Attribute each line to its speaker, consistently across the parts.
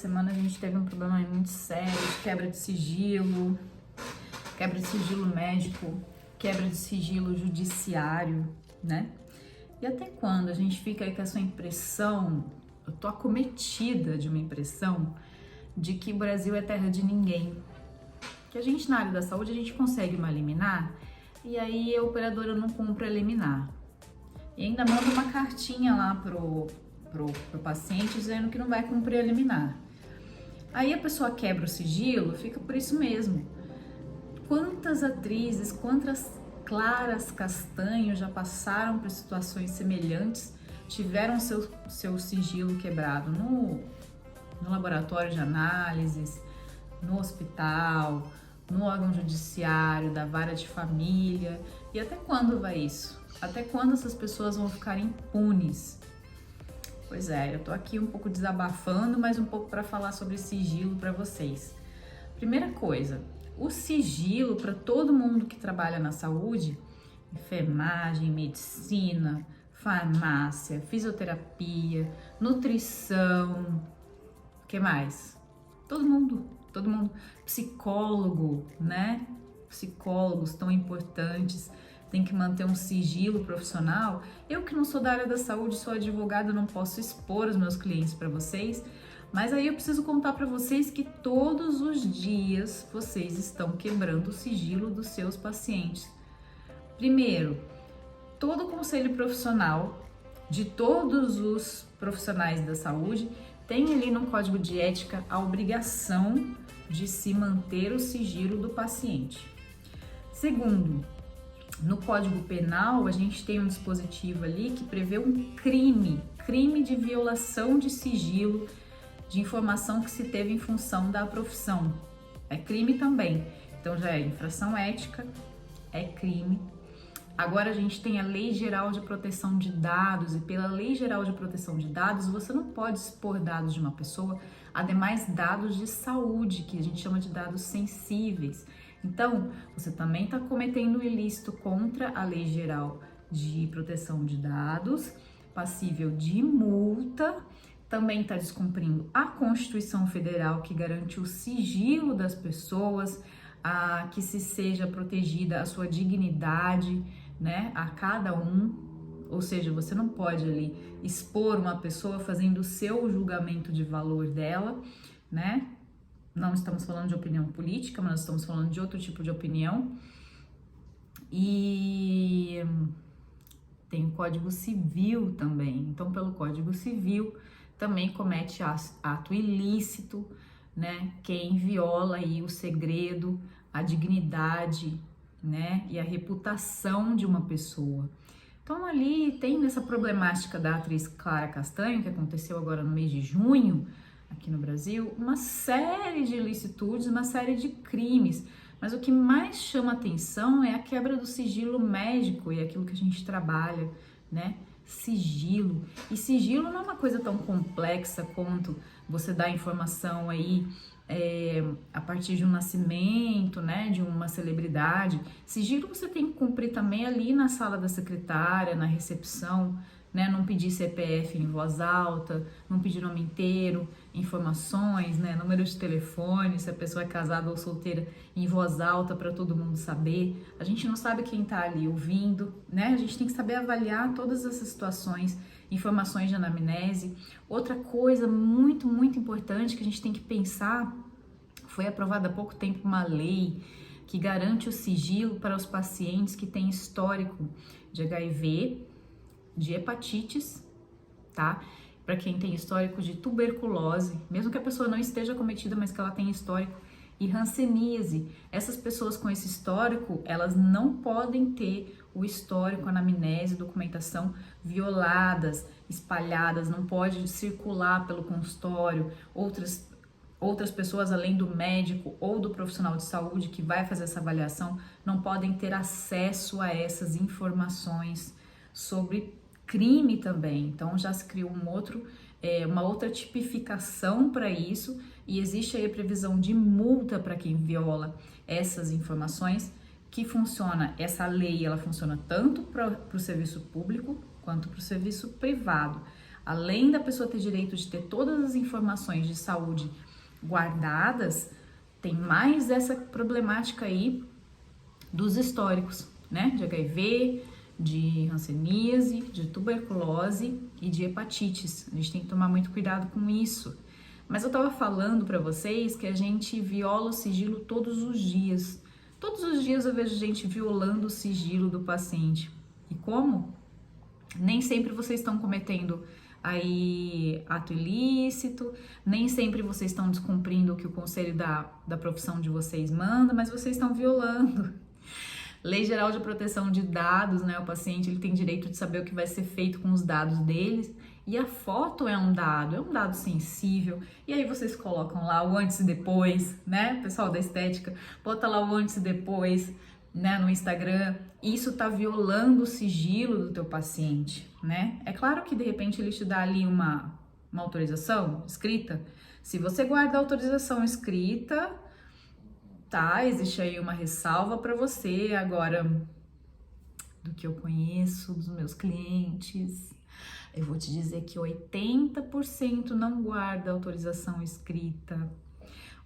Speaker 1: Semana a gente teve um problema muito sério, quebra de sigilo médico, quebra de sigilo judiciário, né? E até quando a gente fica aí com essa impressão, eu tô acometida de uma impressão de que o Brasil é terra de ninguém. Que a gente na área da saúde, a gente consegue uma liminar e aí a operadora não cumpre a liminar. E ainda manda uma cartinha lá pro paciente dizendo que não vai cumprir a liminar. Aí a pessoa quebra o sigilo, fica por isso mesmo. Quantas atrizes, quantas Claras Castanho já passaram por situações semelhantes, tiveram seu sigilo quebrado no laboratório de análises, no hospital, no órgão judiciário, da vara de família. E até quando vai isso? Até quando essas pessoas vão ficar impunes? Pois é, eu tô aqui um pouco desabafando, mas um pouco para falar sobre sigilo para vocês. Primeira coisa, o sigilo para todo mundo que trabalha na saúde, enfermagem, medicina, farmácia, fisioterapia, nutrição, o que mais? Todo mundo, psicólogo, né? Psicólogos tão importantes, tem que manter um sigilo profissional. Eu que não sou da área da saúde, sou advogada, não posso expor os meus clientes para vocês, mas aí eu preciso contar para vocês que todos os dias vocês estão quebrando o sigilo dos seus pacientes. Primeiro, todo o conselho profissional de todos os profissionais da saúde tem ali no código de ética a obrigação de se manter o sigilo do paciente. Segundo, no Código Penal, a gente tem um dispositivo ali que prevê um crime de violação de sigilo de informação que se teve em função da profissão. É crime também. Então já é infração ética, é crime. Agora a gente tem a Lei Geral de Proteção de Dados e pela Lei Geral de Proteção de Dados você não pode expor dados de uma pessoa, ademais dados de saúde, que a gente chama de dados sensíveis. Então, você também está cometendo um ilícito contra a Lei Geral de Proteção de Dados, passível de multa, também está descumprindo a Constituição Federal, que garante o sigilo das pessoas, que se seja protegida a sua dignidade, né, a cada um, ou seja, você não pode ali expor uma pessoa fazendo o seu julgamento de valor dela, né? Não estamos falando de opinião política, mas nós estamos falando de outro tipo de opinião. E tem o Código Civil também. Então, pelo Código Civil, também comete ato ilícito, né? Quem viola aí o segredo, a dignidade, né? E a reputação de uma pessoa. Então, ali tem essa problemática da atriz Clara Castanho, que aconteceu agora no mês de junho, aqui no Brasil, uma série de ilicitudes, uma série de crimes, mas o que mais chama atenção é a quebra do sigilo médico e aquilo que a gente trabalha, né? Sigilo. E sigilo não é uma coisa tão complexa quanto você dar informação aí a partir de um nascimento, né? De uma celebridade. Sigilo você tem que cumprir também ali na sala da secretária, na recepção, né? Não pedir CPF em voz alta, não pedir nome inteiro, informações, né? Número de telefone, se a pessoa é casada ou solteira, em voz alta para todo mundo saber. A gente não sabe quem tá ali ouvindo, né? A gente tem que saber avaliar todas essas situações, informações de anamnese. Outra coisa muito, muito importante que a gente tem que pensar, foi aprovada há pouco tempo uma lei que garante o sigilo para os pacientes que têm histórico de HIV, de hepatites, tá? Para quem tem histórico de tuberculose, mesmo que a pessoa não esteja acometida, mas que ela tenha histórico, e hanseníase. Essas pessoas com esse histórico, elas não podem ter o histórico, anamnese, documentação violadas, espalhadas, não pode circular pelo consultório, outras pessoas além do médico ou do profissional de saúde que vai fazer essa avaliação, não podem ter acesso a essas informações sobre crime também. Então já se criou uma outra tipificação para isso e existe aí a previsão de multa para quem viola essas informações, que funciona, essa lei ela funciona tanto para o serviço público quanto para o serviço privado. além da pessoa ter direito de ter todas as informações de saúde guardadas, tem mais essa problemática aí dos históricos, né? De HIV, de hanseníase, de tuberculose e de hepatites. A gente tem que tomar muito cuidado com isso. Mas eu tava falando para vocês que a gente viola o sigilo todos os dias. Todos os dias eu vejo gente violando o sigilo do paciente. E como? Nem sempre vocês estão cometendo aí ato ilícito, nem sempre vocês estão descumprindo o que o conselho da profissão de vocês manda, mas vocês estão violando. Lei Geral de Proteção de Dados, né? O paciente ele tem direito de saber o que vai ser feito com os dados deles. E a foto é um dado sensível. E aí vocês colocam lá o antes e depois, né? Pessoal da estética, bota lá o antes e depois, né, no Instagram. Isso tá violando o sigilo do teu paciente, né? É claro que de repente ele te dá ali uma autorização escrita. Se você guarda a autorização escrita, tá, existe aí uma ressalva para você. Agora, do que eu conheço dos meus clientes, eu vou te dizer que 80% não guarda autorização escrita.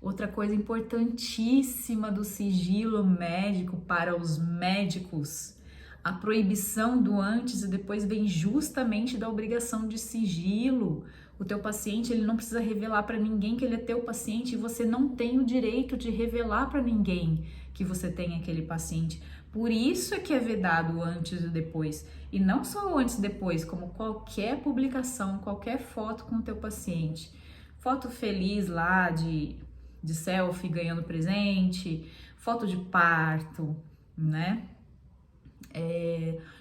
Speaker 1: Outra coisa importantíssima do sigilo médico para os médicos, a proibição do antes e depois vem justamente da obrigação de sigilo. O teu paciente, ele não precisa revelar para ninguém que ele é teu paciente e você não tem o direito de revelar para ninguém que você tem aquele paciente. Por isso é que é vedado o antes e depois. E não só o antes e depois, como qualquer publicação, qualquer foto com o teu paciente. Foto feliz lá de selfie ganhando presente, foto de parto, né?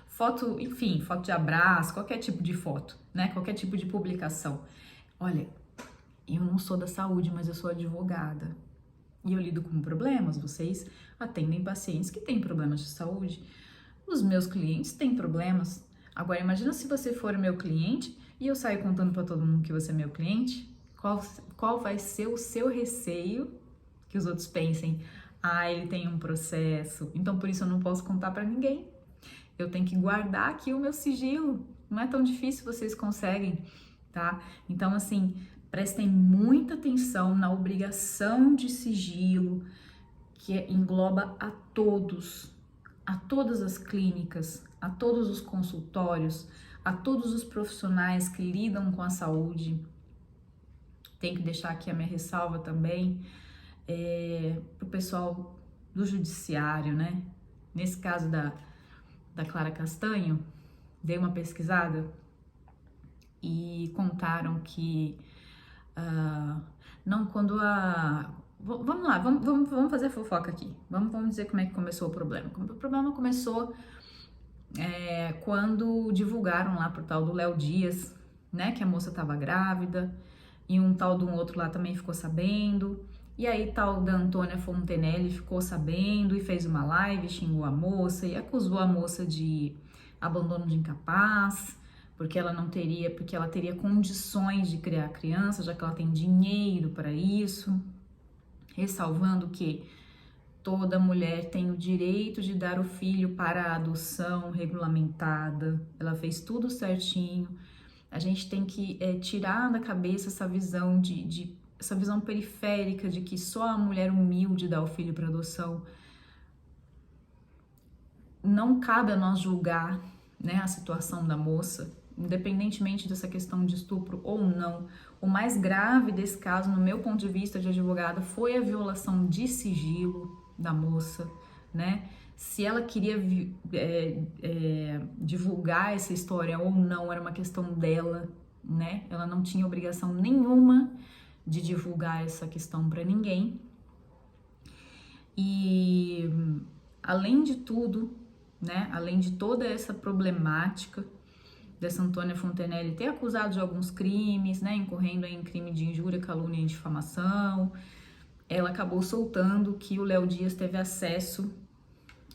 Speaker 1: Foto, enfim, foto de abraço, qualquer tipo de foto, né? Qualquer tipo de publicação. Olha, eu não sou da saúde, mas eu sou advogada. E eu lido com problemas, vocês atendem pacientes que têm problemas de saúde. Os meus clientes têm problemas. Agora, imagina se você for meu cliente e eu saio contando para todo mundo que você é meu cliente. Qual vai ser o seu receio que os outros pensem? Ah, ele tem um processo, então por isso eu não posso contar para ninguém. Eu tenho que guardar aqui o meu sigilo. Não é tão difícil, vocês conseguem, tá? Então, assim, prestem muita atenção na obrigação de sigilo que engloba a todas as clínicas, a todos os consultórios, a todos os profissionais que lidam com a saúde. Tenho que deixar aqui a minha ressalva também para o pessoal do judiciário, né? Nesse caso da Clara Castanho, dei uma pesquisada e contaram que vamos lá, vamos fazer fofoca aqui. Vamos dizer como é que começou o problema. O problema começou quando divulgaram lá pro tal do Léo Dias, né, que a moça estava grávida, e um tal de um outro lá também ficou sabendo. E aí tal da Antônia Fontenelle ficou sabendo e fez uma live, xingou a moça e acusou a moça de abandono de incapaz, porque ela teria condições de criar criança, já que ela tem dinheiro para isso, ressalvando que toda mulher tem o direito de dar o filho para a adoção regulamentada. Ela fez tudo certinho. A gente tem que tirar da cabeça essa visão essa visão periférica de que só a mulher humilde dá o filho para adoção. Não cabe a nós julgar, né, a situação da moça, independentemente dessa questão de estupro ou não. O mais grave desse caso, no meu ponto de vista de advogada, foi a violação de sigilo da moça, né? Se ela queria divulgar essa história ou não, era uma questão dela, né? Ela não tinha obrigação nenhuma de divulgar essa questão para ninguém. E além de tudo, né? Além de toda essa problemática dessa Antônia Fontenelle ter acusado de alguns crimes, né? Incorrendo em crime de injúria, calúnia e difamação, ela acabou soltando que o Léo Dias teve acesso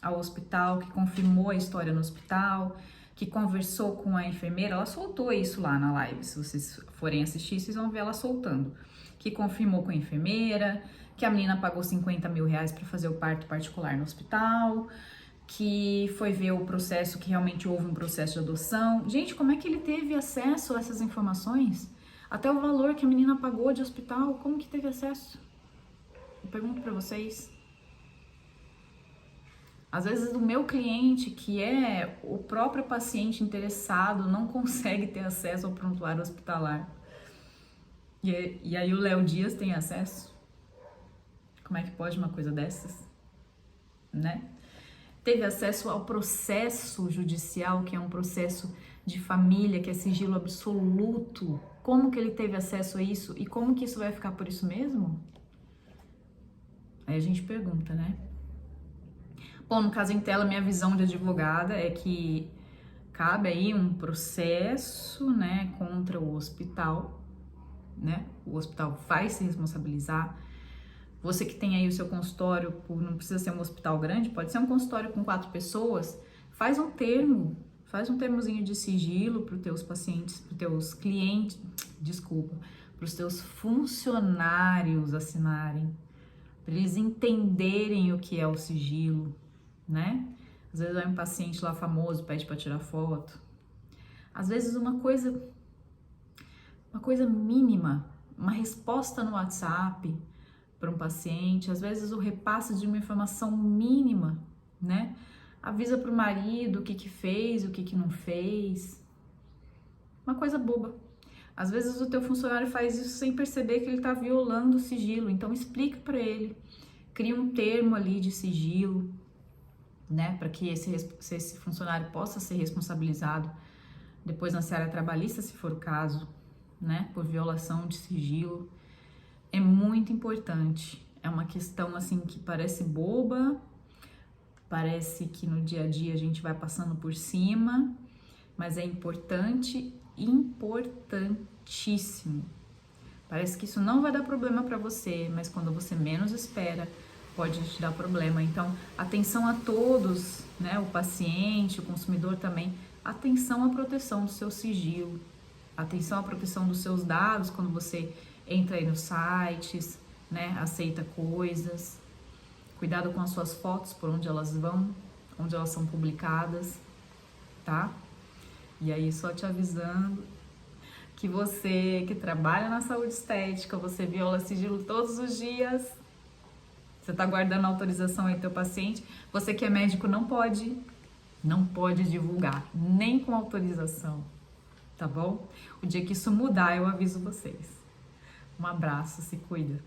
Speaker 1: ao hospital, que confirmou a história no hospital, que conversou com a enfermeira. Ela soltou isso lá na live, se vocês forem assistir, vocês vão ver ela soltando, que confirmou com a enfermeira, que a menina pagou 50 mil reais para fazer o parto particular no hospital, que foi ver o processo, que realmente houve um processo de adoção. Gente, como é que ele teve acesso a essas informações? Até o valor que a menina pagou de hospital, como que teve acesso? Eu pergunto pra vocês. Às vezes o meu cliente, que é o próprio paciente interessado, não consegue ter acesso ao prontuário hospitalar. E aí o Léo Dias tem acesso? Como é que pode uma coisa dessas? Né? Teve acesso ao processo judicial, que é um processo de família, que é sigilo absoluto. Como que ele teve acesso a isso? E como que isso vai ficar por isso mesmo? Aí a gente pergunta, né? Bom, no caso em tela, minha visão de advogada é que cabe aí um processo, né, contra o hospital, né? O hospital vai se responsabilizar. Você que tem aí o seu consultório, não precisa ser um hospital grande, pode ser um consultório com 4 pessoas, faz um termozinho de sigilo para os teus pacientes, para os teus clientes, para os teus funcionários assinarem, para eles entenderem o que é o sigilo, né? Às vezes vai um paciente lá famoso, pede para tirar foto. Às vezes uma coisa mínima, uma resposta no WhatsApp para um paciente, às vezes o repasse de uma informação mínima, né? Avisa para o marido o que fez, o que não fez. Uma coisa boba. Às vezes o teu funcionário faz isso sem perceber que ele está violando o sigilo, então explica para ele. Cria um termo ali de sigilo, né? Para que esse funcionário possa ser responsabilizado depois na seara trabalhista, se for o caso, né? Por violação de sigilo. É muito importante. É uma questão assim que parece boba, parece que no dia a dia a gente vai passando por cima, mas é importante, importantíssimo. Parece que isso não vai dar problema para você, mas quando você menos espera, pode te dar problema. Então, atenção a todos, né? O paciente, o consumidor também. Atenção à proteção do seu sigilo. Atenção à proteção dos seus dados quando você entra aí nos sites, né? Aceita coisas. Cuidado com as suas fotos, por onde elas vão, onde elas são publicadas, tá? E aí, só te avisando que você que trabalha na saúde estética, você viola sigilo todos os dias. Você tá guardando autorização aí do teu paciente. Você que é médico não pode divulgar, nem com autorização, tá bom? O dia que isso mudar, eu aviso vocês. Um abraço, se cuida.